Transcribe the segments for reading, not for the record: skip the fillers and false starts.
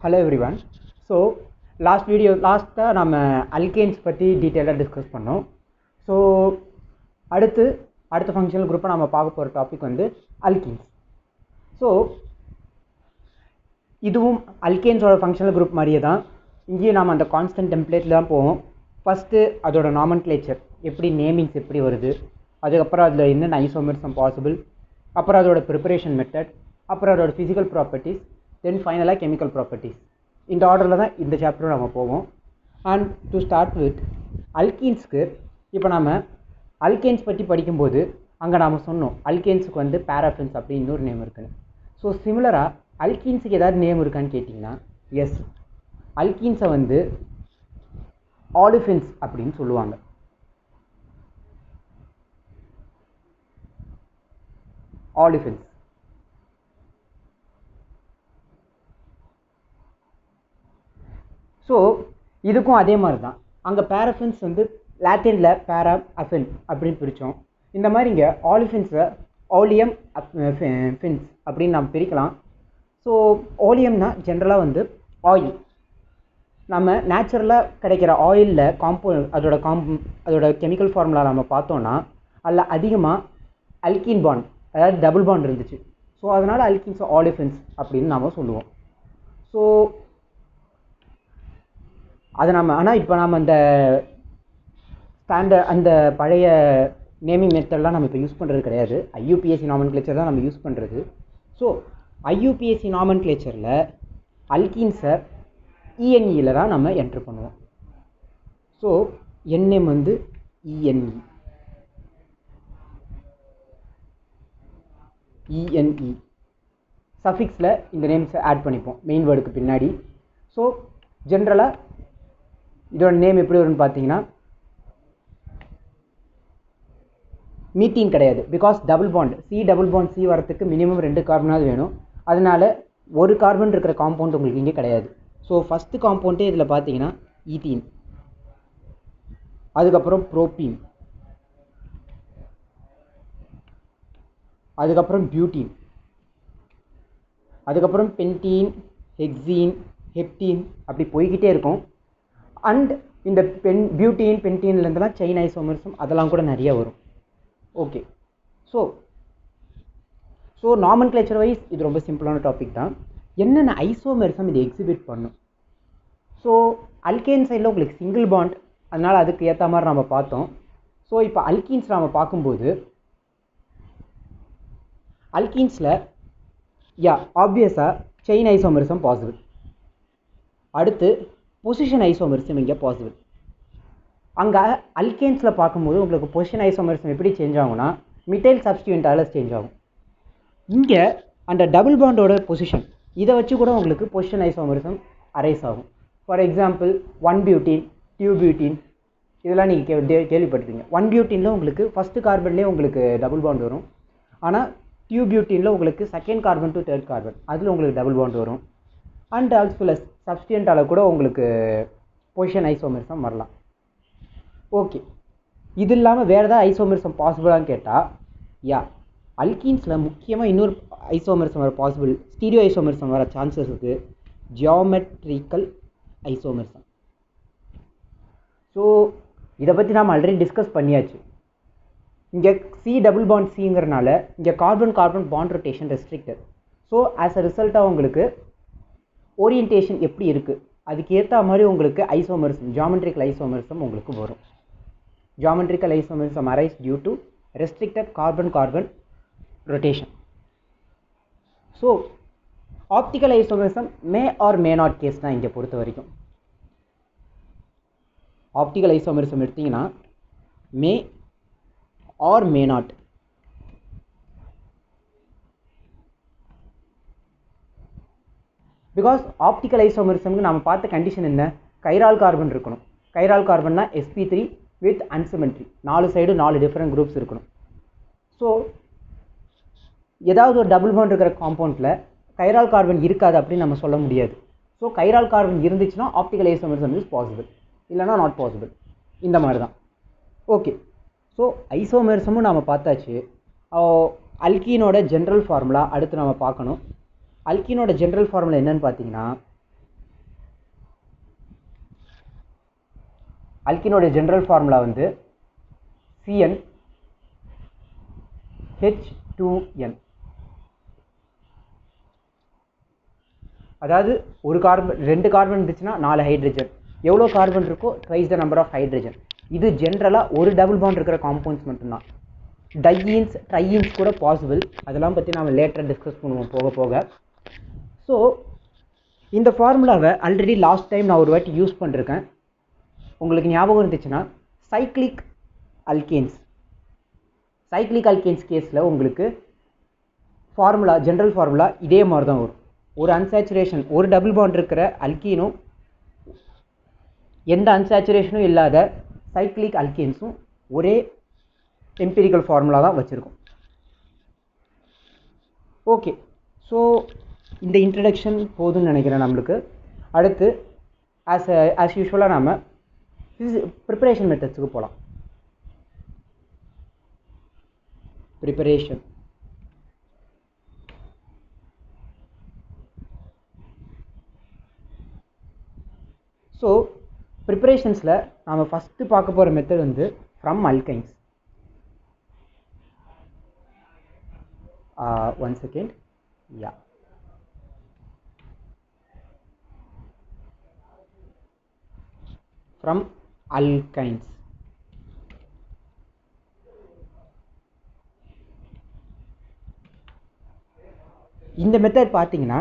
Hello everyone. So last நம்ம alkanes பற்றி டீட்டெயிலாக டிஸ்கஸ் பண்ணோம். ஸோ அடுத்த ஃபங்க்ஷனல் குரூப்பை நம்ம பார்க்க போகிற டாபிக் வந்து அல்கீன்ஸ். ஸோ இதுவும் அல்கேன்ஸோட ஃபங்க்ஷனல் குரூப் மாதிரியே தான். இங்கேயும் நாம் அந்த கான்ஸ்டன்ட் டெம்ப்ளேட்டில் தான் போவோம். ஃபஸ்ட்டு அதோட நாமன்க்ளேச்சர் எப்படி, நேமிங்ஸ் எப்படி வருது, அதுக்கப்புறம் அதில் என்னென்ன ஐசோமர்சம் பாசிபிள், அப்புறம் அதோட ப்ரிப்பரேஷன் மெத்தட், அப்புறம் அதோட ஃபிசிக்கல் ப்ராப்பர்ட்டிஸ், தென் ஃபைனலாக கெமிக்கல் ப்ராப்பர்ட்டிஸ். இந்த ஆர்டரில் தான் இந்த சாப்டரும் நம்ம போவோம். அண்ட் டு ஸ்டார்ட் வித் அல்கீன்ஸ்க்கு இப்போ நம்ம அல்கேன்ஸ் பற்றி படிக்கும்போது அங்கே நாம் சொன்னோம் அல்கேன்ஸுக்கு வந்து பாராஃபின்ஸ் அப்படி இன்னொரு நேம் இருக்குன்னு. ஸோ சிமிலராக அல்கீன்ஸுக்கு ஏதாவது நேம் இருக்கான்னு கேட்டிங்கன்னா எஸ், அல்கீன்ஸை வந்து ஆலிஃபின்ஸ் அப்படின்னு சொல்லுவாங்க. ஆலிஃபின்ஸ். ஸோ இதுக்கும் அதே மாதிரி தான். அங்கே பாராஃபின்ஸ் வந்து லாட்டினில் பேரா அஃபின் அப்படின்னு பிரித்தோம். இந்த மாதிரி இங்கே ஆலிஃபின்ஸை ஓலியம் ஃபின்ஸ் அப்படின்னு நம்ம பிரிக்கலாம். ஸோ ஓலியம்னா ஜென்ரலாக வந்து ஆயில். நம்ம நேச்சுரலாக கிடைக்கிற ஆயிலில் அதோட கெமிக்கல் ஃபார்முலா நம்ம பார்த்தோன்னா அதில் அதிகமாக அல்கீன் பாண்ட், அதாவது டபுள் பாண்ட் இருந்துச்சு. ஸோ அதனால் அல்கீன்ஸ் ஆலிஃபின்ஸ் அப்படின்னு நாம் சொல்லுவோம். ஸோ அதை ஆனால் இப்போ நம்ம அந்த பழைய நேமிங் மெத்தட்லாம் நம்ம இப்போ யூஸ் பண்ணுறது கிடையாது. ஐயூபிஎஸ்சி நாமன்க்ளேச்சர் தான் நம்ம யூஸ் பண்ணுறது. ஸோ ஐயூபிஎஸ்சி நாமன்க்ளேச்சரில் அல்கீன்ஸை இஎன்இயில் தான் நம்ம என்ட்ரு பண்ணுவோம். ஸோ என்எம் வந்து இஎன்இ சஃபிக்ஸில் இந்த நேம்ஸை ஆட் பண்ணிப்போம் மெயின் வேர்டுக்கு பின்னாடி. ஸோ ஜென்ரலாக இதோட நேம் எப்படி வரும்னு பார்த்தீங்கன்னா மீத்தீன் கிடையாது. பிகாஸ் டபுள் பாண்ட் சி வரத்துக்கு மினிமம் 2 கார்பனாவது வேணும். அதனால் ஒரு கார்பன் இருக்கிற காம்பவுண்ட் உங்களுக்கு இங்கே கிடையாது. ஸோ ஃபஸ்ட்டு காம்பவுண்டே இதில் பார்த்தீங்கன்னா ஈத்தீன், அதுக்கப்புறம் ப்ரோப்பீன், அதுக்கப்புறம் பியூட்டீன், அதுக்கப்புறம் பென்டீன், ஹெக்ஸீன், ஹெப்டீன், அப்படி போய்கிட்டே இருக்கும். அண்ட் இந்த பியூட்டீன் பென்டீன்லேருந்துலாம் செயின் ஐசோமர்சம் அதெல்லாம் கூட நிறைய வரும். ஓகே. ஸோ நாமன்க்ளேச்சர் வைஸ் இது ரொம்ப சிம்பிளான டாபிக் தான். என்னென்ன ஐசோமர்சம் இது எக்ஸிபிட் பண்ணும்? ஸோ அல்கேன் சைடில் உங்களுக்கு சிங்கிள் பாண்ட், அதனால் அதுக்கு ஏற்ற மாதிரி நம்ம பார்த்தோம். ஸோ இப்போ அல்கீன்ஸ் நாம் பார்க்கும்போது அல்கீன்ஸில் ஆப்வியஸாக செயின் ஐசோமர்சம் பாசிபிள். அடுத்து பொசிஷன் ஐசோமர்சம் இங்கே பாசிபிள். அங்கே அல்கேன்ஸில் பார்க்கும்போது உங்களுக்கு பொசிஷன் ஐசோமர்சம் எப்படி சேஞ்ச் ஆகும்னா மித்தைல் சப்ஸ்டிட்யூயன்ட்டால் சேஞ்ச் ஆகும். இங்கே அந்த டபுள் பாண்டோட பொசிஷன் இதை வச்சு கூட உங்களுக்கு பொசிஷன் ஐசோமர்சம் அரைஸ் ஆகும். ஃபார் எக்ஸாம்பிள் 1 பியூட்டீன், 2 பியூட்டீன், இதெல்லாம் நீங்கள் கேள்விப்பட்டிருக்கீங்க. 1 பியூட்டீனில் உங்களுக்கு ஃபஸ்ட்டு கார்பன்லேயே உங்களுக்கு டபுள் பாண்ட் வரும். ஆனால் 2 பியூட்டீனில் உங்களுக்கு second carbon to third carbon அதில் உங்களுக்கு டபுள் பாண்ட் வரும். அண்ட் ஆல்சோ சப்ஸ்டிட்யூயன்ட்டால் கூட உங்களுக்கு பொசிஷன் ஐசோமர்சம் வரலாம். ஓகே. இது இல்லாமல் வேறு ஏதாவது ஐசோமர்சம் பாசிபிளான்னு கேட்டால் அல்கீன்ஸில் முக்கியமாக இன்னொரு ஐசோமர்சம் வர பாசிபிள், ஸ்டீரியோ ஐசோமர்சம் வர சான்சஸ் இருக்குது. ஜியோமெட்ரிக்கல் ஐசோமர்சம். ஸோ இதை பற்றி நாம் ஆல்ரெடி டிஸ்கஸ் பண்ணியாச்சு. இங்கே சி டபுள் பாண்ட் சிங்கிறனால இங்கே carbon bond rotation restricted. So as a ரிசல்ட்டாக உங்களுக்கு ஓரியன்டேஷன் எப்படி இருக்குது அதுக்கு ஏற்ற மாதிரி உங்களுக்கு ஐசோமர்சம், ஜியோமெட்ரிக்கல் ஐசோமர்சம் உங்களுக்கு வரும். Geometrical isomerism arise due to restricted carbon rotation. So optical isomerism may or may not case தான் இங்கே பொறுத்த வரைக்கும். ஆப்டிக்கல் ஐசோமரிசம் எடுத்திங்கன்னா may or may not. Because optical ஐசோமரிசம்க்கு நம்ம பார்த்த கண்டிஷன் என்ன, கைரால் கார்பன் இருக்கணும். கைரால் கார்பன்னா sp3 with unsymmetry, 4 side 4 different groups இருக்கணும். ஸோ ஏதாவது ஒரு டபுள் பாண்ட் இருக்கிற காம்பவுண்டில் கைரால் கார்பன் இருக்காது அப்படின்னு நம்ம சொல்ல முடியாது. ஸோ கைரால் கார்பன் இருந்துச்சுன்னா ஆப்டிக்கல் ஐசோமரிசம் இஸ் பாசிபிள், இல்லைனா நாட் பாசிபிள். இந்த மாதிரி தான். ஓகே. ஸோ ஐசோமரிசமும் நாம் பார்த்தாச்சு. அல்கீனோட ஜென்ரல் ஃபார்முலா அடுத்து நம்ம பார்க்கணும். அல்கீனோட ஜென்ரல் ஃபார்முலா என்னன்னு பார்த்தீங்கன்னா அல்கினோட ஜென்ரல் ஃபார்முலா வந்து CnH2n. அதாவது ஒரு கார்பன் 2 கார்பன் இருந்துச்சுன்னா 4 ஹைட்ரஜன். எவ்வளோ கார்பன் இருக்கோ twice the number of hydrogen. இது ஜென்ரலாக ஒரு டபுள் பாண்ட் இருக்கிற காம்பவுண்ட்ஸ் மட்டும்தான். டையீன்ஸ் ட்ரையீன்ஸ் கூட பாசிபிள். அதெல்லாம் பற்றி நாம் லேட்டராக டிஸ்கஸ் பண்ணுவோம் போக போக. ஸோ இந்த ஃபார்முலாவை ஆல்ரெடி லாஸ்ட் டைம் நான் ஒரு வாட்டி யூஸ் பண்ணிருக்கேன். உங்களுக்கு ஞாபகம் இருந்துச்சுன்னா சைக்ளிக் அல்கேன்ஸ் கேஸில் உங்களுக்கு ஃபார்முலா ஜென்ரல் ஃபார்முலா இதே மாதிரி தான் வரும். ஒரு அன்சாச்சுரேஷன் ஒரு டபுள் பாண்ட் இருக்கிற அல்கீனும் எந்த அன்சாச்சுரேஷனும் இல்லாத சைக்ளிக் அல்கேன்ஸும் ஒரே எம்பிரிக்கல் ஃபார்முலா தான் வச்சுருக்கோம். ஓகே, ஸோ இந்த இன்ட்ரடக்ஷன் போதும்னு நினைக்கிறேன் நம்மளுக்கு. அடுத்து ஆஸ் யூஷுவலாக நாம் ப்ரிப்பரேஷன் மெத்தட்ஸுக்கு போகலாம். ப்ரிப்பரேஷன் ஸோ ப்ரிப்பரேஷன்ஸில் நாம் ஃபஸ்ட்டு பார்க்க போகிற மெத்தட் வந்து from alkynes. One second. Yeah, from alkynes. இந்த மெத்தட் பார்த்தீங்கன்னா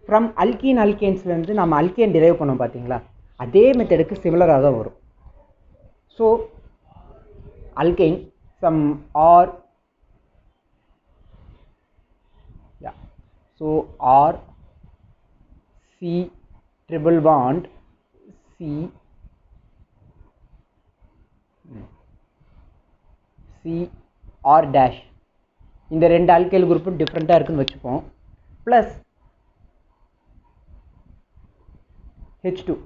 ஃப்ரம் அல்கேன்ஸ்லேருந்து நம்ம அல்கேன் டிரைவ் பண்ணோம் பார்த்தீங்களா, அதே மெத்தடுக்கு சிமிலராக தான் வரும். So alkyne some R so R C triple bond C R dash, இந்த ரெண்டு அல்கைல் குரூப்பும் டிஃப்ரெண்ட்டாக இருக்குன்னு வச்சுப்போம். ப்ளஸ் H2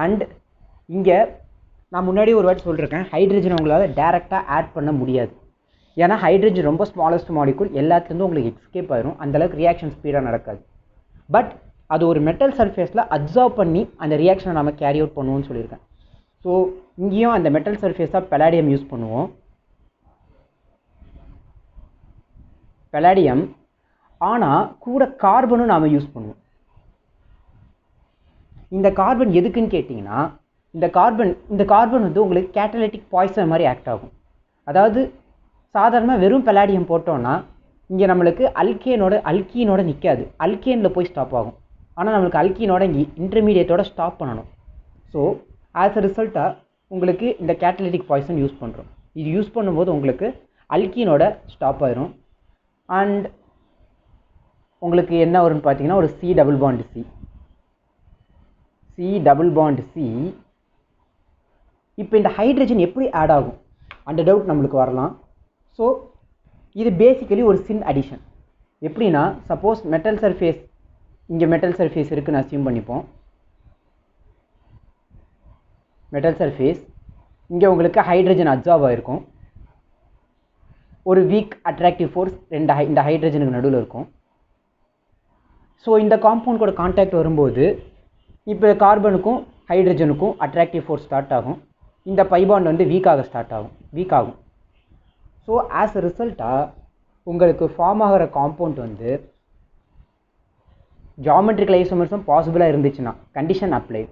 அண்ட் இங்கே நான் முன்னாடி ஒரு வாட்டி சொல்லியிருக்கேன், ஹைட்ரஜன் உங்களால் டேரெக்டாக ஆட் பண்ண முடியாது. ஏன்னா ஹைட்ரஜன் ரொம்ப ஸ்மாலஸ்ட் மாலிகுல், எல்லாத்துலேருந்து உங்களுக்கு எஸ்கேப் ஆயிரும், அந்தளவுக்கு ரியாக்ஷன் ஸ்பீடாக நடக்காது. பட் அது ஒரு மெட்டல் சர்ஃபேஸில் அப்சர்வ் பண்ணி அந்த ரியாக்ஷனை நம்ம கேரி அவுட் பண்ணுவோம்னு சொல்லியிருக்கேன். ஸோ இங்கேயும் அந்த மெட்டல் சர்ஃபேஸாக பெலாடியம் யூஸ் பண்ணுவோம். பெலாடியம் ஆனால் கூட கார்பனும் நாம் யூஸ் பண்ணுவோம். இந்த கார்பன் எதுக்குன்னு கேட்டிங்கன்னா, இந்த கார்பன் வந்து உங்களுக்கு கேட்டலிட்டிக் பாய்சன் மாதிரி ஆக்ட் ஆகும். அதாவது சாதாரணமாக வெறும் பெலாடியம் போட்டோன்னா இங்கே நம்மளுக்கு அல்கீனோட நிற்காது, அல்கேனில் போய் ஸ்டாப் ஆகும். ஆனால் நம்மளுக்கு அல்கீனோட இங்கே இன்டர்மீடியேட்டோட ஸ்டாப் பண்ணணும். ஸோ ஆஸ் அ ரிசல்ட்டாக உங்களுக்கு இந்த கேட்டலிட்டிக் பாய்சன் யூஸ் பண்ணுறோம். இது யூஸ் பண்ணும்போது உங்களுக்கு அல்கீனோட ஸ்டாப் ஆயிரும். அண்ட் உங்களுக்கு என்ன வரும்னு பார்த்தீங்கன்னா ஒரு சி டபுள் பாண்ட் சி. இப்போ இந்த ஹைட்ரஜன் எப்படி ஆட் ஆகும் அந்த டவுட் நம்மளுக்கு வரலாம். ஸோ இது பேசிக்கலி ஒரு சின் அடிஷன். எப்படின்னா, சப்போஸ் மெட்டல் சர்ஃபேஸ் இங்கே மெட்டல் சர்ஃபேஸ் இருக்குன்னு அசியூம் பண்ணிப்போம். மெட்டல் சர்ஃபேஸ் இங்கே உங்களுக்கு ஹைட்ரஜன் அப்சார்ப் ஆகிருக்கும். ஒரு வீக் அட்ராக்டிவ் ஃபோர்ஸ் இந்த ஹைட்ரஜனுக்கு நடுவில் இருக்கும். ஸோ இந்த காம்பவுண்ட் கூட கான்டாக்ட் வரும்போது இப்போ கார்பனுக்கும் ஹைட்ரஜனுக்கும் அட்ராக்டிவ் ஃபோர்ஸ் ஸ்டார்ட் ஆகும். இந்த பை பாண்ட் வந்து வீக் ஆகும். ஸோ ஆஸ் அ ரிசல்ட்டாக உங்களுக்கு ஃபார்ம் ஆகிற காம்பவுண்ட் வந்து ஜியாமெட்ரிக்கல் ஐசோமர்ஸும் பாசிபிளாக இருந்துச்சுன்னா கண்டிஷன் அப்ளைட்.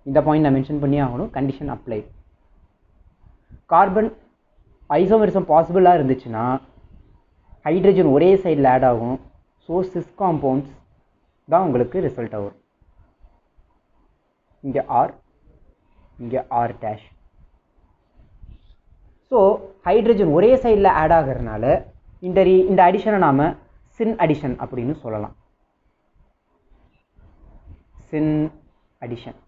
இந்த பாயிண்ட் நான் மென்ஷன் பண்ணி ஆகணும், கண்டிஷன் அப்ளைட். கார்பன் ஐசோமரிசம் பாசிபிளாக இருந்துச்சுன்னா ஹைட்ரஜன் ஒரே சைடில் ஆட் ஆகும். ஸோ சிஸ் காம்பவுண்ட்ஸ் தான் உங்களுக்கு ரிசல்ட் ஆகும். இங்கே ஆர் டேஷ். ஸோ ஹைட்ரஜன் ஒரே சைடில் ஆட் ஆகிறதுனால இந்த அடிஷனை நாம் சின் அடிஷன் அப்படின்னு சொல்லலாம். சின் அடிஷன்.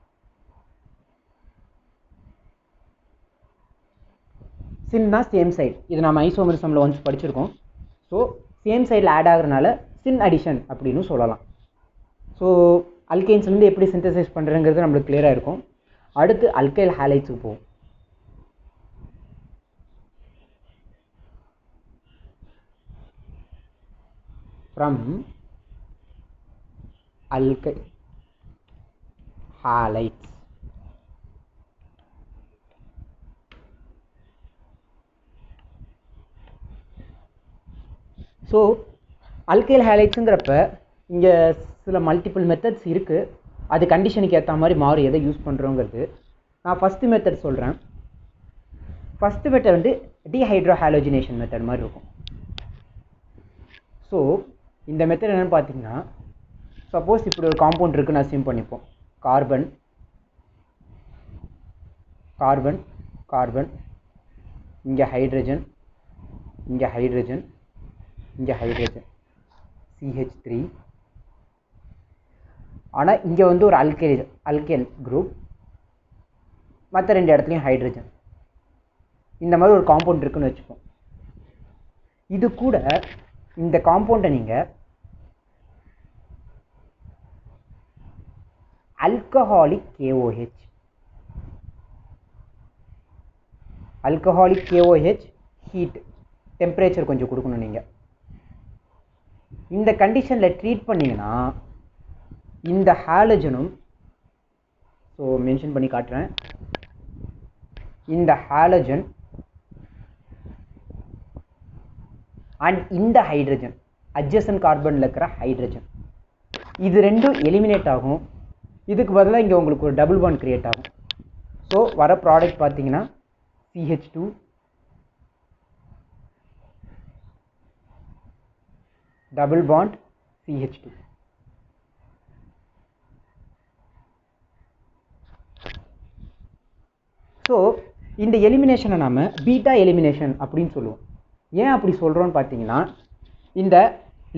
சின்னா சேம் சைடு. இது நம்ம ஐசோமரிசமில் ஒன்ஸ் படிச்சிருக்கோம். ஸோ சேம் சைடில் ஆட் ஆகிறதுனால சின் அடிஷன் அப்படின்னு சொல்லலாம். ஸோ அல்கைன்ஸ்லேருந்து எப்படி சிந்தசைஸ் பண்ணுறதுங்கிறது நம்மளுக்கு கிளியராக இருக்கும். அடுத்து அல்கைல் ஹாலைட்ஸுக்கு போகும். From alkyl halides. So alkyl ஹேலைட்ஸுங்கிறப்ப இங்கே சில மல்டிபிள் மெத்தட்ஸ் இருக்குது. அது கண்டிஷனுக்கு ஏற்ற மாதிரி மாறும் எதை யூஸ் பண்ணுறோங்கிறது. நான் ஃபஸ்ட்டு மெத்தட் சொல்கிறேன். ஃபஸ்ட்டு மெத்தட் வந்து டீஹைட்ரோ ஹாலோஜினேஷன் மெத்தட் மாதிரி இருக்கும். ஸோ இந்த மெத்தட் என்னென்னு பார்த்தீங்கன்னா, சப்போஸ் இப்படி ஒரு காம்பவுண்ட் இருக்குன்னு அஸ்யூம் பண்ணிப்போம். கார்பன் கார்பன் கார்பன், இங்கே ஹைட்ரஜன், இங்கே ஹைட்ரஜன், இங்கே ஹைட்ரஜன், CH3. ஆனால் இங்கே வந்து ஒரு அல்கைல் குரூப், மற்ற 2 இடத்துலையும் ஹைட்ரஜன். இந்த மாதிரி ஒரு காம்பவுண்ட் இருக்குன்னு வச்சுப்போம். இது கூட இந்த காம்பவுண்டை நீங்கள் alcoholic KOH, alcoholic KOH heat temperature கொஞ்சம் கொடுக்கணும். நீங்கள் இந்த கண்டிஷனில் ட்ரீட் பண்ணிங்கன்னா இந்த ஹாலஜனும், ஸோ மென்ஷன் பண்ணி காட்டுறேன், இந்த ஹாலஜன் அண்ட் இந்த ஹைட்ரஜன் அட்ஜசன்ட் கார்பனில் இருக்கிற ஹைட்ரஜன், இது ரெண்டும் எலிமினேட் ஆகும். இதுக்கு பதிலாக இங்கே உங்களுக்கு ஒரு டபுள் பாண்ட் கிரியேட் ஆகும். ஸோ வர ப்ராடக்ட் பார்த்தீங்கன்னா CH2 double bond CH2. So இந்த எலிமினேஷனை நாம் பீட்டா எலிமினேஷன் அப்படின்னு சொல்லுவோம். ஏன் அப்படி சொல்கிறோன்னு பார்த்தீங்கன்னா, இந்த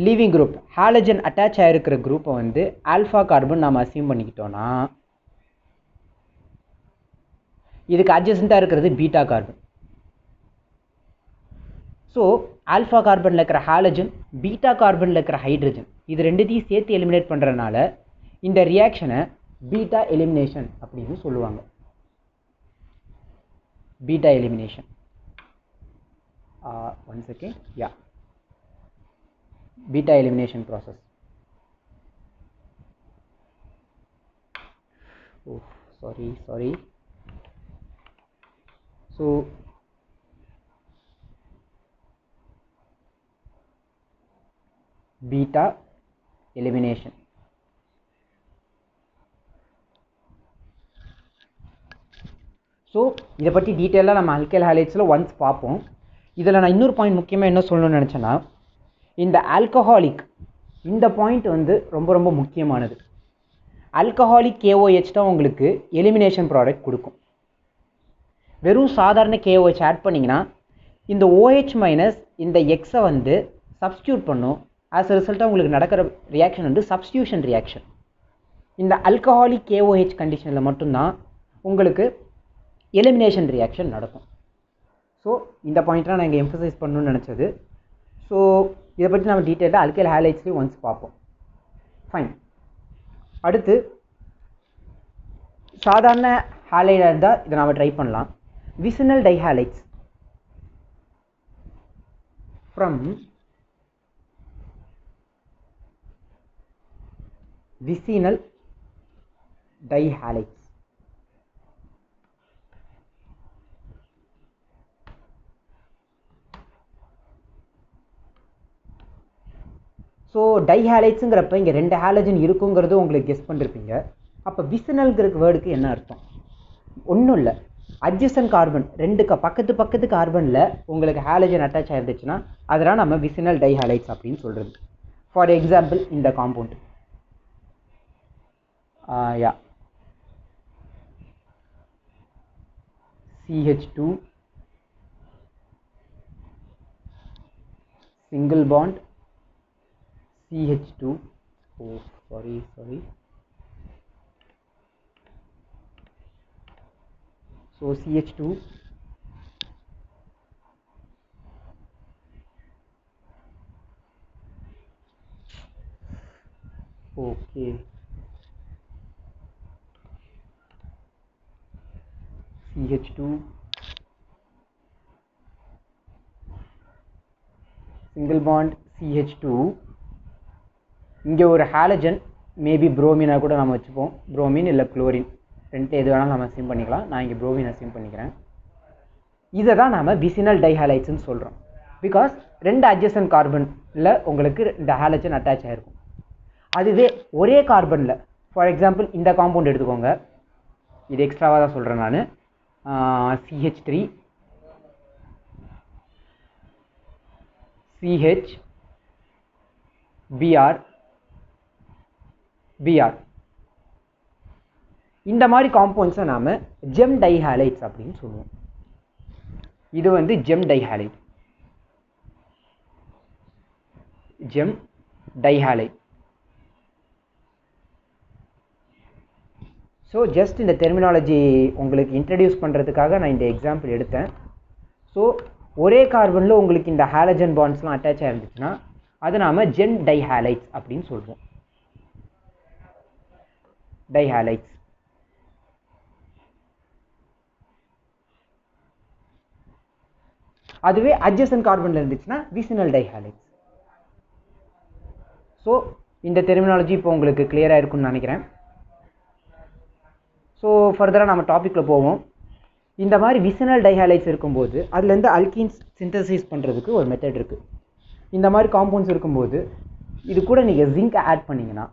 லீவிங் குரூப் ஹாலஜன் அட்டாச் ஆகிருக்கிற குரூப்பை வந்து ஆல்ஃபா கார்பன் நாம் அஸ்யூம் பண்ணிக்கிட்டோன்னா, இதுக்கு அட்ஜசண்ட்டாக இருக்கிறது பீட்டா கார்பன். ஸோ ஆல்ஃபா கார்பனில் இருக்கிற ஹாலஜன், பீட்டா கார்பனில் இருக்கிற ஹைட்ரஜன், இது ரெண்டுத்தையும் சேர்த்து எலிமினேட் பண்ணுறதுனால இந்த ரியாக்ஷனை பீட்டா எலிமினேஷன் அப்படின்னு சொல்லுவாங்க. Beta elimination. ஒன் செகண்ட், யா, beta elimination process. Oh, sorry. So beta elimination. So இதை பற்றி டீட்டெயிலாக நம்ம அல்கைல் ஹாலைட்ஸில் ஒன்ஸ் பார்ப்போம். இதில் நான் இன்னொரு பாயிண்ட் முக்கியமாக என்ன சொல்லணும்னு நினச்சேன்னா, இந்த ஆல்கஹாலிக் இந்த பாயிண்ட் வந்து ரொம்ப ரொம்ப முக்கியமானது. ஆல்கஹாலிக் KOH தான் உங்களுக்கு எலிமினேஷன் ப்ராடக்ட் கொடுக்கும். வெறும் சாதாரண KOH ஆட் பண்ணிங்கன்னா இந்த OH மைனஸ் இந்த எக்ஸை வந்து சப்ஸ்டியூட் பண்ணும். ஆஸ் அ ரிசல்ட்டாக உங்களுக்கு நடக்கிற ரியாக்ஷன் வந்து சப்ஸ்டியூஷன் ரியாக்ஷன். இந்த ஆல்கஹாலிக் KOH கண்டிஷனில் மட்டும்தான் உங்களுக்கு எலிமினேஷன் ரியாக்ஷன் நடக்கும். ஸோ இந்த பாயிண்ட்லாம் நான் இங்கே எம்ஃபசைஸ் பண்ணணும்னு நினச்சது. ஸோ இதை பற்றி நம்ம டீட்டெயிலாக அல்கைல் ஹாலைட்ஸ்லேயும் ஒன்ஸ் பார்ப்போம். ஃபைன். அடுத்து சாதாரண ஹாலைடாக இருந்தால் இதை நாம் ட்ரை பண்ணலாம். Vicinal dihalides from vicinal dihalides. So டைஹாலைட்ஸுங்கிறப்ப இங்கே 2 ஹாலஜன் இருக்குங்கிறது உங்களுக்கு கெஸ் பண்ணிருப்பீங்க. அப்போ விசினல்ங்கிற வேர்டுக்கு என்ன அர்த்தம்? ஒன்றும் இல்லை, அட்ஜசன்ட் கார்பன் 2 பக்கத்து கார்பனில் உங்களுக்கு ஹாலஜன் அட்டாச் ஆகிருந்துச்சுன்னா அதெல்லாம் நம்ம விசினல் டைஹாலைட்ஸ் அப்படின்னு சொல்கிறது. ஃபார் எக்ஸாம்பிள் இந்த compound CH2 single bond CH2. Oh, sorry. So CH2 okay. CH2 single bond CH2. இங்கே ஒரு ஹாலஜன், மேபி புரோமினாக கூட நம்ம வச்சுப்போம். புரோமின் இல்லை குளோரின், 2 எது வேணாலும் நம்ம அஸ்யூம் பண்ணிக்கலாம். நான் இங்கே புரோமின் அஸ்யூம் பண்ணிக்கிறேன். இதை தான் நாம் விசினல் டைஹாலைட்ஸ்ன்னு சொல்கிறோம். பிகாஸ் 2 adjacent கார்பனில் உங்களுக்கு இந்த ஹாலஜன் அட்டாச் ஆகிருக்கும். அதுவே ஒரே கார்பனில், ஃபார் எக்ஸாம்பிள் இந்த காம்பவுண்ட் எடுத்துக்கோங்க, இது எக்ஸ்ட்ராவாக தான் சொல்கிறேன் நான், CH3 CH Br Br இந்த மாதிரி காம்பவுண்ட்ஸை நாம் ஜெம் டைஹாலைட்ஸ் அப்படின்னு சொல்லுவோம். இது வந்து ஜெம் டைஹாலைட், ஜெம் டைஹாலைட். ஸோ ஜஸ்ட் இந்த டெர்மினாலஜி உங்களுக்கு இன்ட்ரடியூஸ் பண்ணுறதுக்காக நான் இந்த எக்ஸாம்பிள் எடுத்தேன். ஸோ ஒரே கார்பனில் உங்களுக்கு இந்த ஹாலஜன் பாண்ட்ஸ்லாம் அட்டாச் ஆகிருந்துச்சுன்னா அது நாம் ஜெம் டைஹாலைட்ஸ் அப்படின்னு சொல்லுவோம். டைஹாலைட்ஸ். அதுவே அட்ஜசன்ட் கார்பனில் இருந்துச்சுன்னா விசினல் டைஹாலைட்ஸ். ஸோ இந்த டெர்மினாலஜி இப்போ உங்களுக்கு கிளியராக இருக்குன்னு நினைக்கிறேன். ஸோ ஃபர்தராக நம்ம டாப்பிக்கில் போவோம். இந்த மாதிரி விசினல் டைஹாலைட்ஸ் இருக்கும்போது அதுலேருந்து அல்கீன்ஸ் சிந்தசைஸ் பண்ணுறதுக்கு ஒரு மெத்தட் இருக்குது. இந்த மாதிரி காம்பவுண்ட்ஸ் இருக்கும்போது இது கூட நீங்கள் ஜிங்க் ஆட் பண்ணிங்கன்னா,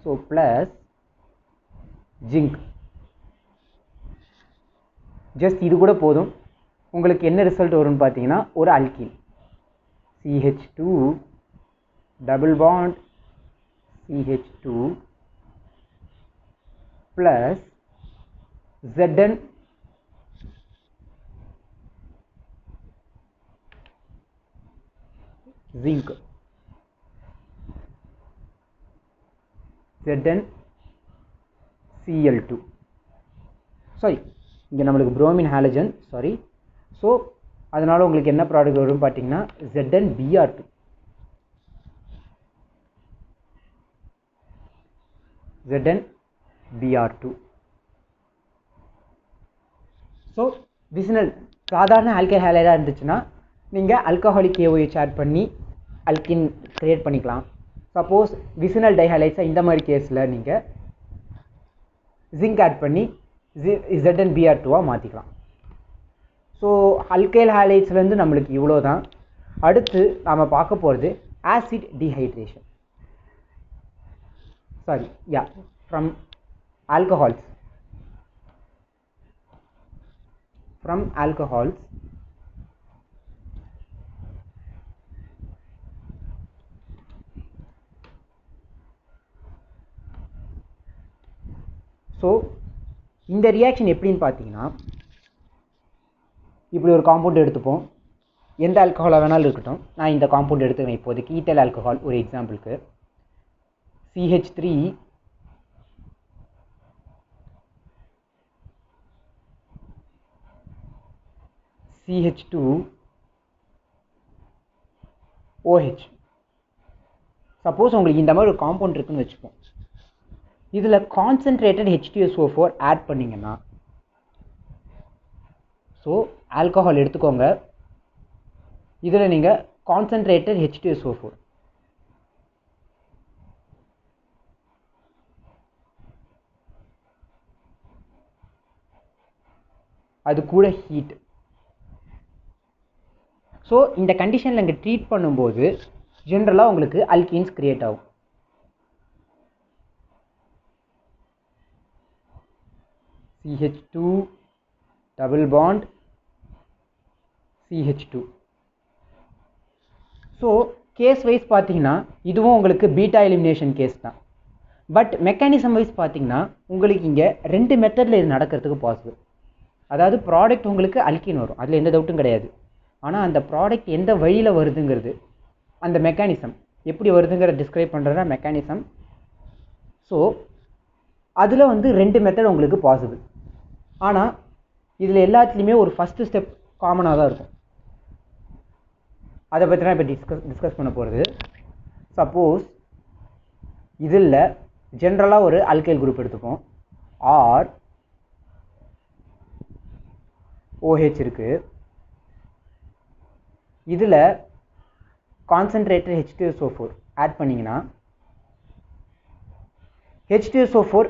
ஸோ ப்ளஸ் ஜிங்க், ஜஸ்ட் இது கூட போதும். உங்களுக்கு என்ன ரிசல்ட் வரும்னு பார்த்தீங்கன்னா ஒரு alkene, CH2 double bond CH2 plus Zn zinc, Zn Cl2. Sorry, இங்கே நம்மளுக்கு புரோமின் ஹாலஜன், சாரி. ஸோ அதனால் உங்களுக்கு என்ன ப்ராடக்ட் வரும் பார்த்தீங்கன்னா ZnBr2. ZnBr2. ஸோ விசினல் சாதாரண ஆல்கைல் ஹாலைடாக இருந்துச்சுன்னா நீங்கள் ஆல்கஹாலிக் KOH ஆட் பண்ணி அல்கின் க்ரியேட் பண்ணிக்கலாம். சப்போஸ் விசினல் டைஹாலைட்ஸாக இந்த மாதிரி கேஸில் நீங்கள் ஜிங்க் ஆட் பண்ணி ZnBr2 மாற்றிக்கலாம். ஸோ ஆல்கைல் ஹாலைட்ஸ்லேருந்து நம்மளுக்கு இவ்வளோ தான். அடுத்து நாம் பார்க்க போகிறது acid dehydration. Sorry, yeah, from alcohols. From alcohols, so இந்த ரியாக்ஷன் எப்படின்னு பார்த்தீங்கன்னா, இப்படி ஒரு காம்பவுண்ட் எடுத்துப்போம். எந்த ஆல்கஹாலாக வேணாலும் இருக்கட்டும், நான் இந்த காம்பவுண்ட் எடுத்துக்கிறேன் இப்போதைக்கு. ஈத்தல் ஆல்கஹால் ஒரு எக்ஸாம்பிளுக்கு. CH3 CH2 OH. சப்போஸ் உங்களுக்கு இந்த மாதிரி ஒரு காம்பவுண்ட் இருக்குன்னு வச்சுப்போம். இதில் கான்சன்ட்ரேட்டட் H2SO4 ஆட் பண்ணிங்கன்னா, ஸோ ஆல்கஹால் எடுத்துக்கோங்க, இதில் நீங்கள் கான்சன்ட்ரேட்டட் H2SO4, அது கூட ஹீட். ஸோ இந்த கண்டிஷனில் இங்கே ட்ரீட் பண்ணும்போது ஜென்ரலாக உங்களுக்கு அல்கீன்ஸ் கிரியேட் ஆகும். CH2 double bond CH2. So case wise பார்த்தீங்கன்னா இதுவும் உங்களுக்கு பீட்டா எலிமினேஷன் கேஸ் தான். பட் மெக்கானிசம் வைஸ் பார்த்தீங்கன்னா உங்களுக்கு இங்கே 2 மெத்தடில் இது நடக்கிறதுக்கு பாசிபிள். அதாவது ப்ராடக்ட் உங்களுக்கு அல்கீன் வரும், அதில் எந்த டவுட்டும் கிடையாது. ஆனால் அந்த ப்ராடக்ட் எந்த வழியில் வருதுங்கிறது, அந்த மெக்கானிசம் எப்படி வருதுங்கிறத டிஸ்கிரைப் பண்ணுறதா மெக்கானிசம். ஸோ அதில் வந்து 2 மெத்தட் உங்களுக்கு பாசிபிள். ஆனால் இதில் எல்லாத்துலேயுமே ஒரு ஃபஸ்ட்டு ஸ்டெப் காமனாக தான் இருக்கும். அதை பற்றி தான் இப்போ டிஸ்கஸ் பண்ண போகிறது. சப்போஸ் இதில் ஜென்ரலாக ஒரு அல்கைல் குரூப் எடுத்துப்போம். ஆர் OH இருக்குது. இதில் கான்சன்ட்ரேட்டட் H2SO4 ஆட் பண்ணிங்கன்னா H2SO4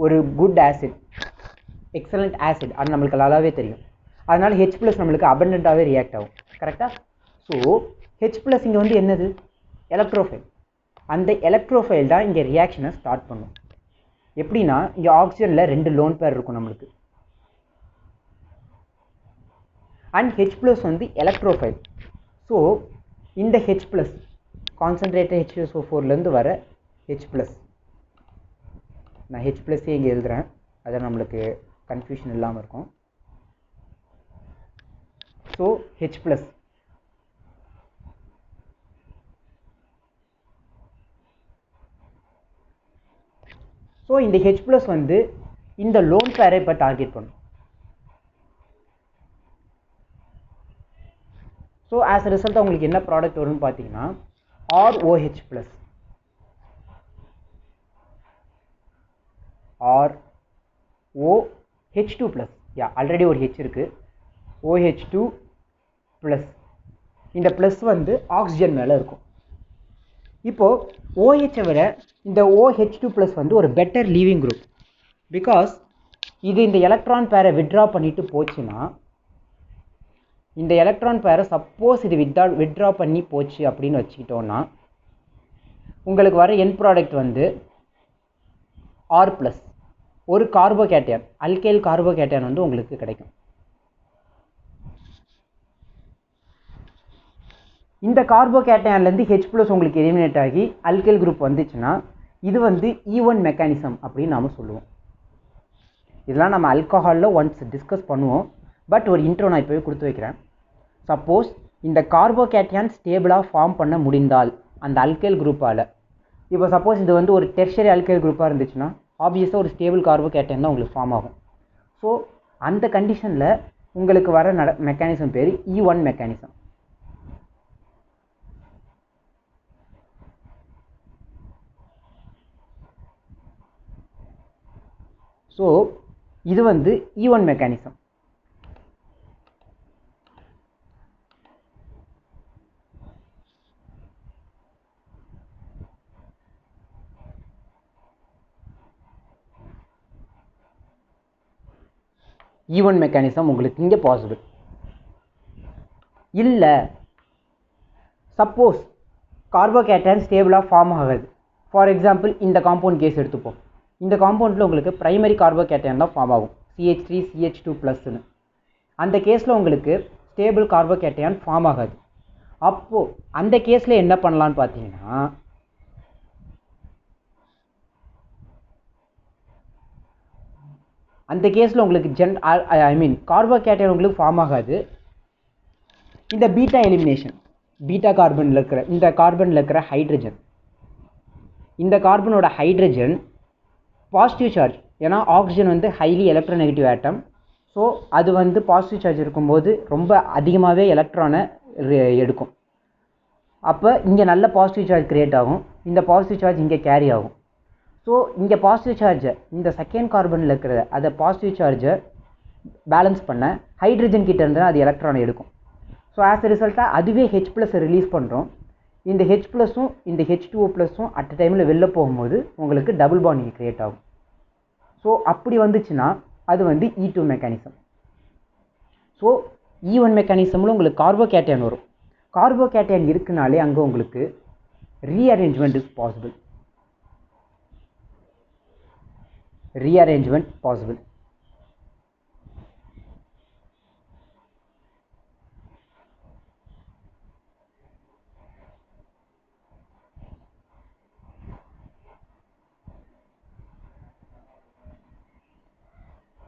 ஒரு குட் ஆசிட். எக்ஸலண்ட் ஆசிட், அது நம்மளுக்கு நல்லாவே தெரியும். அதனால் H ப்ளஸ் நம்மளுக்கு அபண்டண்ட்டாகவே ரியாக்ட் ஆகும். கரெக்டாக? ஸோ H ப்ளஸ் இங்கே வந்து என்னது? எலக்ட்ரோஃபைல். அந்த எலக்ட்ரோஃபைல் தான் இங்கே ரியாக்ஷனை ஸ்டார்ட் பண்ணும். எப்படின்னா இங்கே ஆக்சிஜனில் 2 லோன் பேர் இருக்கும் நம்மளுக்கு. அண்ட் H ப்ளஸ் வந்து எலக்ட்ரோஃபைல். ஸோ இந்த H ப்ளஸ் கான்சன்ட்ரேட்டட் H2SO4லேருந்து வர H ப்ளஸ், நான் H ப்ளஸ்ஸே இங்கே எழுதுகிறேன், அதை நம்மளுக்கு கன்ஃபியூஷன் இல்லாமல் இருக்கும். ஸோ H ப்ளஸ் ஸோ இந்த H ப்ளஸ் வந்து இந்த லோன் பேரை இப்போ டார்கெட் பண்ணும். ஸோ ஆஸ் அ ரிசல்ட் உங்களுக்கு என்ன ப்ராடக்ட் வரும்னு பார்த்தீங்கன்னா ROH plus ROH2 plus. Already ஒரு H இருக்குது, OH2 ப்ளஸ். இந்த ப்ளஸ் வந்து ஆக்சிஜன் மேலே இருக்கும். இப்போது OHஐ விட இந்த OH2 ப்ளஸ் வந்து ஒரு பெட்டர் லீவிங் குரூப். பிகாஸ் இது இந்த எலக்ட்ரான் பேரை வித்ட்ரா பண்ணிட்டு போச்சுன்னா, இந்த எலக்ட்ரான் பேரை சப்போஸ் இது வித்ட்ரா பண்ணி போச்சு அப்படின்னு வச்சுக்கிட்டோன்னா உங்களுக்கு வர என் ப்ராடக்ட் வந்து R ப்ளஸ், ஒரு கார்போகேட்டையான், அல்கைல் கார்போகேட்டையான் வந்து உங்களுக்கு கிடைக்கும். இந்த கார்போகேட்டையான்லேருந்து H ப்ளஸ் உங்களுக்கு எலிமினேட் ஆகி அல்கைல் குரூப் வந்துச்சுன்னா இது வந்து E1 மெக்கானிசம் அப்படின்னு நாம் சொல்லுவோம். இதெல்லாம் நம்ம ஆல்கஹாலில் ஒன்ஸ் டிஸ்கஸ் பண்ணுவோம். பட் ஒரு இன்ட்ரோ நான் இப்போவே கொடுத்து வைக்கிறேன். சப்போஸ் இந்த கார்போகேட்டையான் ஸ்டேபிளாக ஃபார்ம் பண்ண முடிந்தால் அந்த அல்கைல் குரூப்பால், இப்போ சப்போஸ் இது வந்து ஒரு டெர்ஷரி அல்கைல் குரூப்பாக இருந்துச்சுன்னா ஆப்வியஸாக ஒரு ஸ்டேபிள் கார்போகேட்டையான் தான் உங்களுக்கு ஃபார்ம் ஆகும். ஸோ அந்த கண்டிஷனில் உங்களுக்கு வர மெக்கானிசம் பேர் E1 மெக்கானிசம். ஸோ இது வந்து E1 மெக்கானிசம். E1 மெக்கானிசம் உங்களுக்கு இங்கே பாசிபிள் இல்லை. சப்போஸ் கார்போகேட்டையான் ஸ்டேபிளாக ஃபார்ம் ஆகாது. ஃபார் எக்ஸாம்பிள் இந்த காம்பவுண்ட் கேஸ் எடுத்துப்போம். இந்த காம்பவுண்டில் உங்களுக்கு ப்ரைமரி கார்போகேட்டையான் தான் ஃபார்ம் ஆகும், CH3 CH2 ப்ளஸ்ன்னு. அந்த கேஸில் உங்களுக்கு ஸ்டேபிள் கார்போகேட்டையான் ஃபார்ம் ஆகாது. அப்போது அந்த கேஸில் என்ன பண்ணலான்னு பார்த்தீங்கன்னா, அந்த கேஸில் உங்களுக்கு கார்போகேட்டையான் உங்களுக்கு ஃபார்ம் ஆகாது. இந்த பீட்டா எலிமினேஷன், பீட்டா கார்பனில் இருக்கிற இந்த கார்பனில் இருக்கிற ஹைட்ரஜன், இந்த கார்பனோட ஹைட்ரஜன் பாசிட்டிவ் சார்ஜ், ஏன்னா ஆக்சிஜன் வந்து ஹைலி எலக்ட்ரோநெகட்டிவ் ஆட்டம். ஸோ அது வந்து பாசிட்டிவ் சார்ஜ் இருக்கும்போது ரொம்ப அதிகமாகவே எலக்ட்ரானை எடுக்கும். அப்போ இங்கே நல்ல பாசிட்டிவ் சார்ஜ் க்ரியேட் ஆகும், இந்த பாசிட்டிவ் சார்ஜ் இங்கே கேரி ஆகும். ஸோ இங்கே பாசிட்டிவ் சார்ஜை இந்த செகண்ட் கார்பனில் இருக்கிற அதை பாசிட்டிவ் சார்ஜை பேலன்ஸ் பண்ண ஹைட்ரஜன் கிட்ட இருந்தால் அது எலக்ட்ரானை எடுக்கும். ஸோ ஆஸ் எ ரிசல்ட்டாக அதுவே H ப்ளஸை ரிலீஸ் பண்ணுறோம். இந்த H ப்ளஸும் இந்த H2O ப்ளஸும் அட் டைமில் வெளில போகும்போது உங்களுக்கு டபுள் பாண்டிங் க்ரியேட் ஆகும். ஸோ அப்படி வந்துச்சுன்னா அது வந்து E2 மெக்கானிசம். ஸோ E1 மெக்கானிசமில் உங்களுக்கு கார்போகேட்டையான் வரும். கார்போகேட்டையான் இருக்குனாலே அங்கே உங்களுக்கு rearrangement is possible. Rearrangement possible.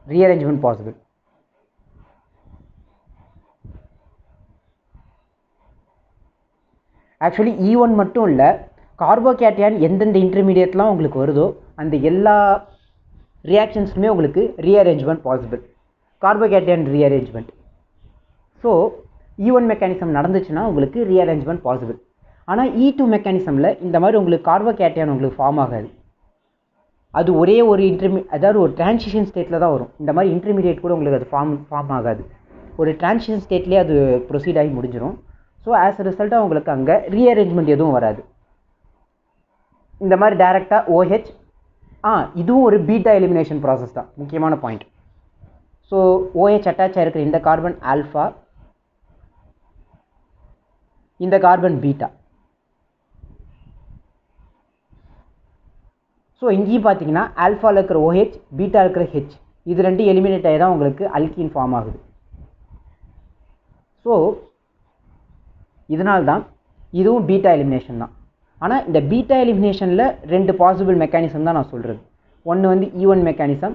rearrangement possible. Actually E1 மட்டும் இல்லை, கார்போகேட்டையான் எந்தெந்த இன்டர்மீடியட்லாம் உங்களுக்கு வருதோ அந்த எல்லா ரியாக்ஷன்ஸுமே உங்களுக்கு rearrangement possible. கார்போகேட்டையான் rearrangement. So E1 mechanism நடந்துச்சுன்னா உங்களுக்கு ரீஅரேஞ்ச்மெண்ட் பாசிபிள். ஆனால் E2 மெக்கானிசமில் இந்த மாதிரி உங்களுக்கு கார்போகேட்டையான் உங்களுக்கு ஃபார்ம் ஆகாது. அது ஒரே ஒரு அதாவது ஒரு டிரான்சிஷன் ஸ்டேட்டில் தான் வரும். இந்த மாதிரி இன்டர்மீடியேட் கூட உங்களுக்கு அது ஃபார்ம் ஆகாது. ஒரு டிரான்சிஷன் ஸ்டேட்லேயே அது ப்ரொசீட் ஆகி முடிஞ்சிடும். ஸோ ஆஸ் அ ரிசல்ட்டாக உங்களுக்கு அங்கே ரீஅரேஞ்ச்மெண்ட் எதுவும் வராது. இந்த மாதிரி டைரெக்டாக OH இதுவும் ஒரு பீட்டா எலிமினேஷன் ப்ராசஸ் தான். முக்கியமான பாயிண்ட். ஸோ OH அட்டாச் ஆகிருக்கிற இந்த கார்பன் ஆல்ஃபா, இந்த கார்பன் பீட்டா. ஸோ இங்கேயும் பார்த்தீங்கன்னா ஆல்ஃபாவில் இருக்கிற OH, பீட்டா இருக்கிற H, இது ரெண்டு எலிமினேட் ஆகி தான் உங்களுக்கு அல்கீன் ஃபார்ம் ஆகுது. ஸோ இதனால்தான் இதுவும் பீட்டா எலிமினேஷன் தான். ஆனால் இந்த பீட்டா எலிமினேஷனில் ரெண்டு பாசிபிள் மெக்கானிசம் தான் நான் சொல்கிறது. ஒன்று வந்து E1 மெக்கானிசம்,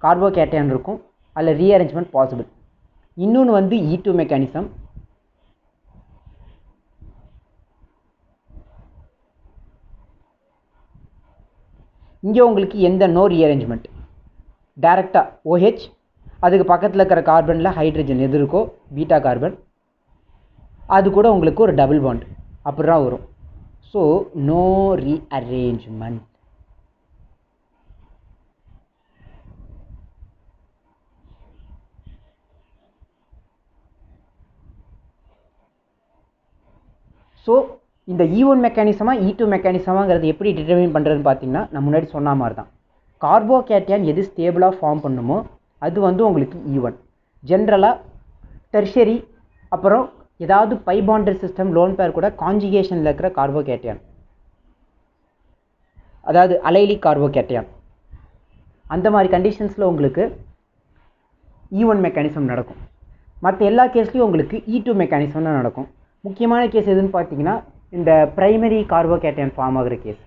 கார்போகேட்டையான் இருக்கும், அதில் ரீஅரேஞ்ச்மெண்ட் பாசிபிள். இன்னொன்று வந்து E2 மெக்கானிசம். இங்கே உங்களுக்கு எந்த நோ ரீஅரேஞ்ச்மெண்ட், டைரெக்டாக OH, அதுக்கு பக்கத்தில் இருக்கிற கார்பனில் ஹைட்ரஜன் எது இருக்கோ பீட்டா கார்பன், அது கூட உங்களுக்கு ஒரு டபுள் பாண்ட் அப்படி தான் வரும். So no rearrangement. ஸோ இந்த E1 மெக்கானிசமாக E2 மெக்கானிசமாங்கிறது எப்படி டிட்டர்மைன் பண்ணுறதுன்னு பார்த்தீங்கன்னா, நான் முன்னாடி சொன்ன மாதிரி தான். கார்போகேட்டையான் எது ஸ்டேபிளாக ஃபார்ம் பண்ணுமோ அது வந்து உங்களுக்கு E1. ஜென்ரலாக டெர்ஷரி அப்புறம் ஏதாவது by bonded system lone pair கூட கான்ஜுகேஷனில் இருக்கிற கார்போகேட்டையான், அதாவது அலைலிக் கார்போகேட்டையான், அந்த மாதிரி கண்டிஷன்ஸில் உங்களுக்கு E1 மெக்கானிசம் நடக்கும். மற்ற எல்லா கேஸ்லையும் உங்களுக்கு E2 மெக்கானிசம் தான் நடக்கும். முக்கியமான கேஸ் எதுன்னு பார்த்தீங்கன்னா இந்த ப்ரைமரி கார்போகேட்டையான் ஃபார்ம் ஆகிற கேஸ்.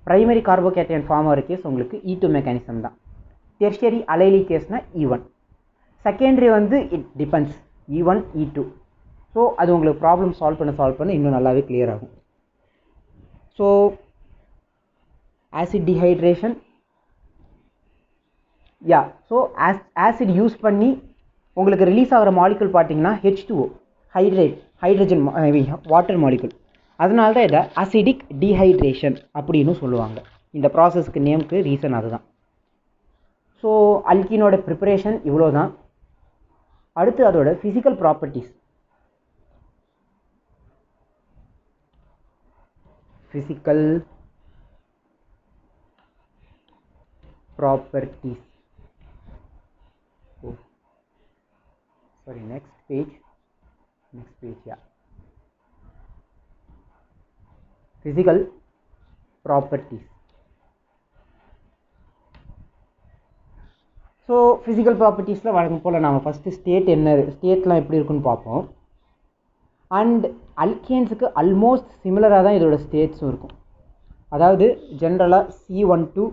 ப்ரைமரி கார்போகேட்டையான் ஃபார்ம் ஆகிற கேஸ் உங்களுக்கு E2 மெக்கானிசம் தான். டெர்ஷரி அலைலிக் கேஸ்னால் E1. செகண்டரி வந்து it depends E1 E2. So அது உங்களுக்கு ப்ராப்ளம் சால்வ் பண்ண இன்னும் நல்லாவே கிளியர் ஆகும். So acid dehydration, yeah, so acid use பண்ணி உங்களுக்கு ரிலீஸ் ஆகிற மாலிகுல் பார்த்தீங்கன்னா H2O, ஹைட்ரஜன் வாட்டர் மாலிகுல். அதனால தான் இதை அசிடிக் டீஹைட்ரேஷன் அப்படின்னு சொல்லுவாங்க. இந்த ப்ராசஸ்க்கு நேமுக்கு ரீசன் அதுதான். ஸோ அல்கீனோட ப்ரிப்பரேஷன் இவ்வளோ தான். அடுத்து அதோட physical properties. Next page, yeah. Physical properties. So physical ப்ராப்பர்ட்டிஸில் வழக்கம் போல் நாம் ஃபஸ்ட்டு ஸ்டேட்லாம் எப்படி இருக்குன்னு பார்ப்போம். அண்ட் அல்கேன்ஸுக்கு ஆல்மோஸ்ட் சிமிலராக தான் இதோட ஸ்டேட்ஸும் இருக்கும். அதாவது ஜென்ரலாக C12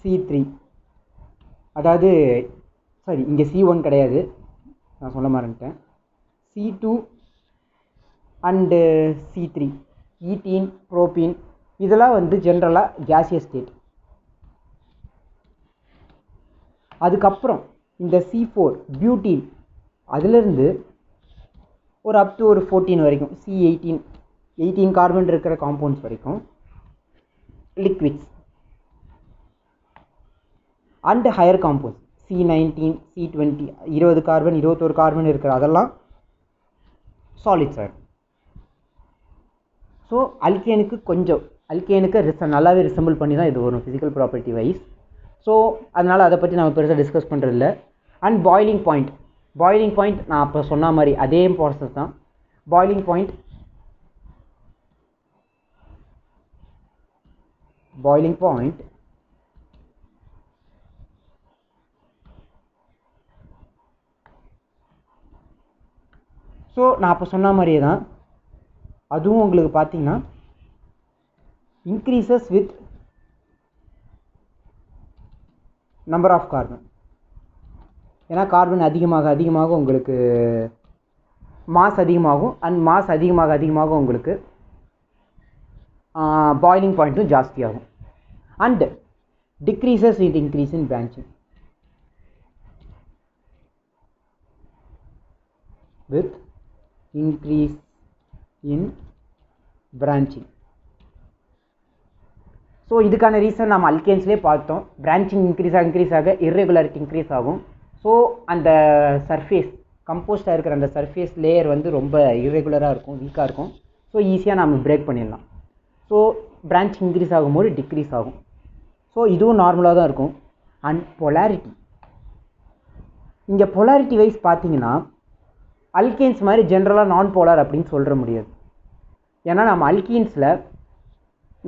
C3, அதாவது சாரி இங்கே C1 கிடையாது, நான் சொல்ல மறந்துட்டேன். C2 and C3, ethene, propene, இதெல்லாம் வந்து ஜென்ரலாக கேசியஸ் ஸ்டேட். அதுக்கப்புறம் இந்த C4 பியூட்டீன், அதிலிருந்து ஒரு அப் டு ஒரு 14 வரைக்கும் C18 கார்பன் இருக்கிற காம்பவுண்ட்ஸ் வரைக்கும் liquids. And higher compounds C19 C20 20 carbon 21 carbon இருக்கிற அதெல்லாம் சாலிட்ஸ் ஆகும். ஸோ அல்கேனுக்கு நல்லாவே ரிசம்பிள் பண்ணி தான் இது வரும் ஃபிசிக்கல் ப்ராப்பர்ட்டி வைஸ். ஸோ அதனால் அதை பற்றி நம்ம பெருசாக டிஸ்கஸ் பண்ணுறதில்ல. அண்ட் பாய்லிங் பாயிண்ட் நான் அப்போ சொன்ன மாதிரி அதே ப்ராசஸ் தான். பாய்லிங் பாயிண்ட் ஸோ நான் அப்போ சொன்ன மாதிரியே தான் அதுவும் உங்களுக்கு பார்த்தீங்கன்னா increases with number of carbon. ஏன்னா கார்பன் அதிகமாக உங்களுக்கு மாஸ் அதிகமாகும். அண்ட் மாஸ் அதிகமாக உங்களுக்கு பாய்லிங் பாயிண்ட்டும் ஜாஸ்தியாகும். And decreases with increase in branching. With increase in branching. So இதுக்கான ரீசன் நம்ம அல்கேன்ஸ்லேயே பார்த்தோம். பிரான்ச்சிங் இன்க்ரீஸ் ஆக இர்ரெகுலாரிட்டி இன்க்ரீஸ் ஆகும். ஸோ அந்த சர்ஃபேஸ் கம்போஸ்டாக இருக்கிற அந்த சர்ஃபேஸ் லேயர் வந்து ரொம்ப இர்ரெகுலராக இருக்கும், வீக்காக இருக்கும். ஸோ ஈஸியாக நம்ம பிரேக் பண்ணிடலாம். ஸோ பிரான்ச் இன்க்ரீஸ் ஆகும்போது டிக்ரீஸ் ஆகும். ஸோ இதுவும் நார்மலாக தான் இருக்கும். அண்ட் பொலாரிட்டி, இங்கே பொலாரிட்டி வைஸ் பார்த்தீங்கன்னா அல்கேன்ஸ் மாதிரி ஜென்ரலாக நான் போலார் அப்படின்னு சொல்ல முடியாது. ஏன்னா நம்ம அல்கீன்ஸில்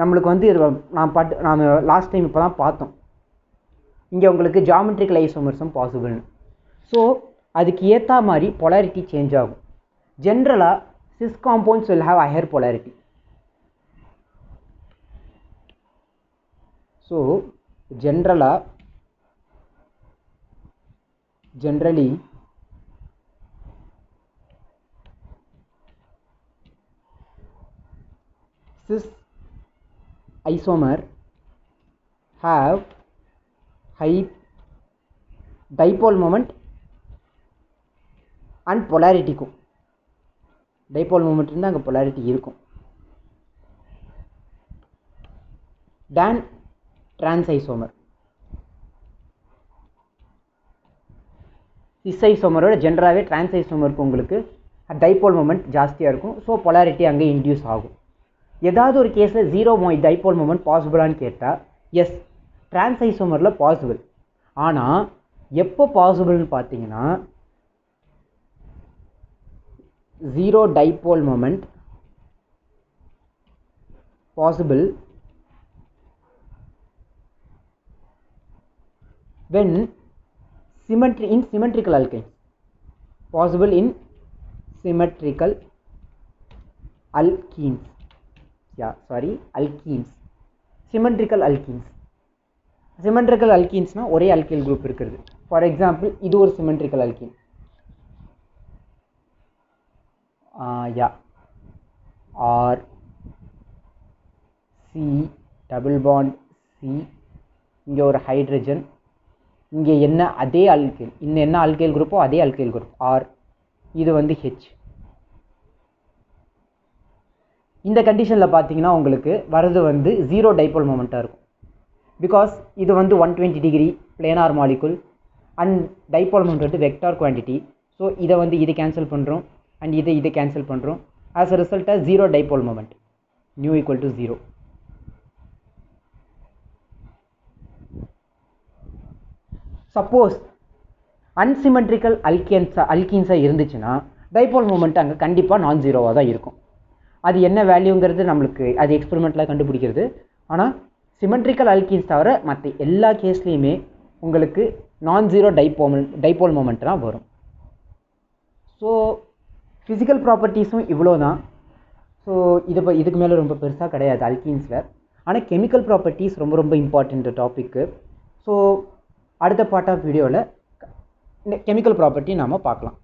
நம்மளுக்கு வந்து நாம் லாஸ்ட் டைம் இப்போ தான் பார்த்தோம், இங்கே உங்களுக்கு ஜாமெட்ரிக்கல் ஐசோமர்ஸும் பாசிபிள்னு. ஸோ அதுக்கு ஏற்ற மாதிரி பொலாரிட்டி சேஞ்ச் ஆகும். ஜென்ரலாக sis compounds will have higher polarity. So generally cis isomer have high dipole moment and polarity க்கும் டைபோல் மூமெண்ட் இருந்தால் அங்கே பொலாரிட்டி இருக்கும். than trans isomer, cis ஐசோமரோட ஜென்ரலாகவே ட்ரான்ஸ் ஐசோமருக்கு உங்களுக்கு டைபோல் மூமெண்ட் ஜாஸ்தியாக இருக்கும். ஸோ பொலாரிட்டி அங்கே இன்டியூஸ் ஆகும். ஏதாவது ஒரு கேஸில் ஜீரோ டைபோல் மூமெண்ட் பாசிபிளான்னு கேட்டால் எஸ், ட்ரான்ஸ் ஐசோமரில் பாசிபிள். ஆனால் எப்போ பாசிபிள்னு பார்த்தீங்கன்னா zero dipole moment possible when in symmetrical alkenes, possible in symmetrical alkenes, alkenes, symmetrical alkenes. symmetrical alkenes na ஒரே alkyl group இருக்குது. for example இது ஒரு symmetrical alkene, R C double bond C, இங்கே ஒரு ஹைட்ரஜன், இங்கே என்ன அதே அல்கைல், இந்த என்ன அல்கைல் குரூப்போ அதே அல்கைல் குரூப் ஆர், இது வந்து ஹெச். இந்த கண்டிஷனில் பார்த்தீங்கன்னா உங்களுக்கு வரது வந்து ஜீரோ டைபோல் மொமெண்ட்டாக இருக்கும். பிகாஸ் இது வந்து 120 degree planar molecule and dipole moment வந்து வெக்டார் குவான்டிட்டி. ஸோ இதை வந்து இது கேன்சல் பண்ணுறோம் அண்ட் இதை கேன்சல் பண்ணுறோம். ஆஸ் அ ரிசல்ட்டாக zero dipole moment, mu equal to zero. Suppose unsymmetrical அல்கீன்ஸாக இருந்துச்சுன்னா டைபோல் மூமெண்ட் அங்கே கண்டிப்பாக நான் ஜீரோவாக தான் இருக்கும். அது என்ன வேல்யூங்கிறது நம்மளுக்கு அது எக்ஸ்பெரிமெண்ட்டில் கண்டுபிடிக்கிறது. ஆனால் சிமெட்ரிக்கல் அல்கீன்ஸ் தவிர மற்ற எல்லா கேஸ்லேயுமே உங்களுக்கு நான் ஜீரோ டைபோல் மூமெண்ட் தான் வரும். ஸோ ஃபிசிக்கல் ப்ராப்பர்ட்டிஸும் இவ்வளோ தான். ஸோ இதுக்கு மேலே ரொம்ப பெருசாக கிடையாது அல்கீன்ஸில். ஆனால் கெமிக்கல் ப்ராப்பர்ட்டிஸ் ரொம்ப ரொம்ப இம்பார்ட்டண்ட் டாப்பிக்கு. ஸோ அடுத்த பார்ட் ஆஃப் வீடியோவில் கெமிக்கல் ப்ராப்பர்ட்டி நாம் பார்க்கலாம்.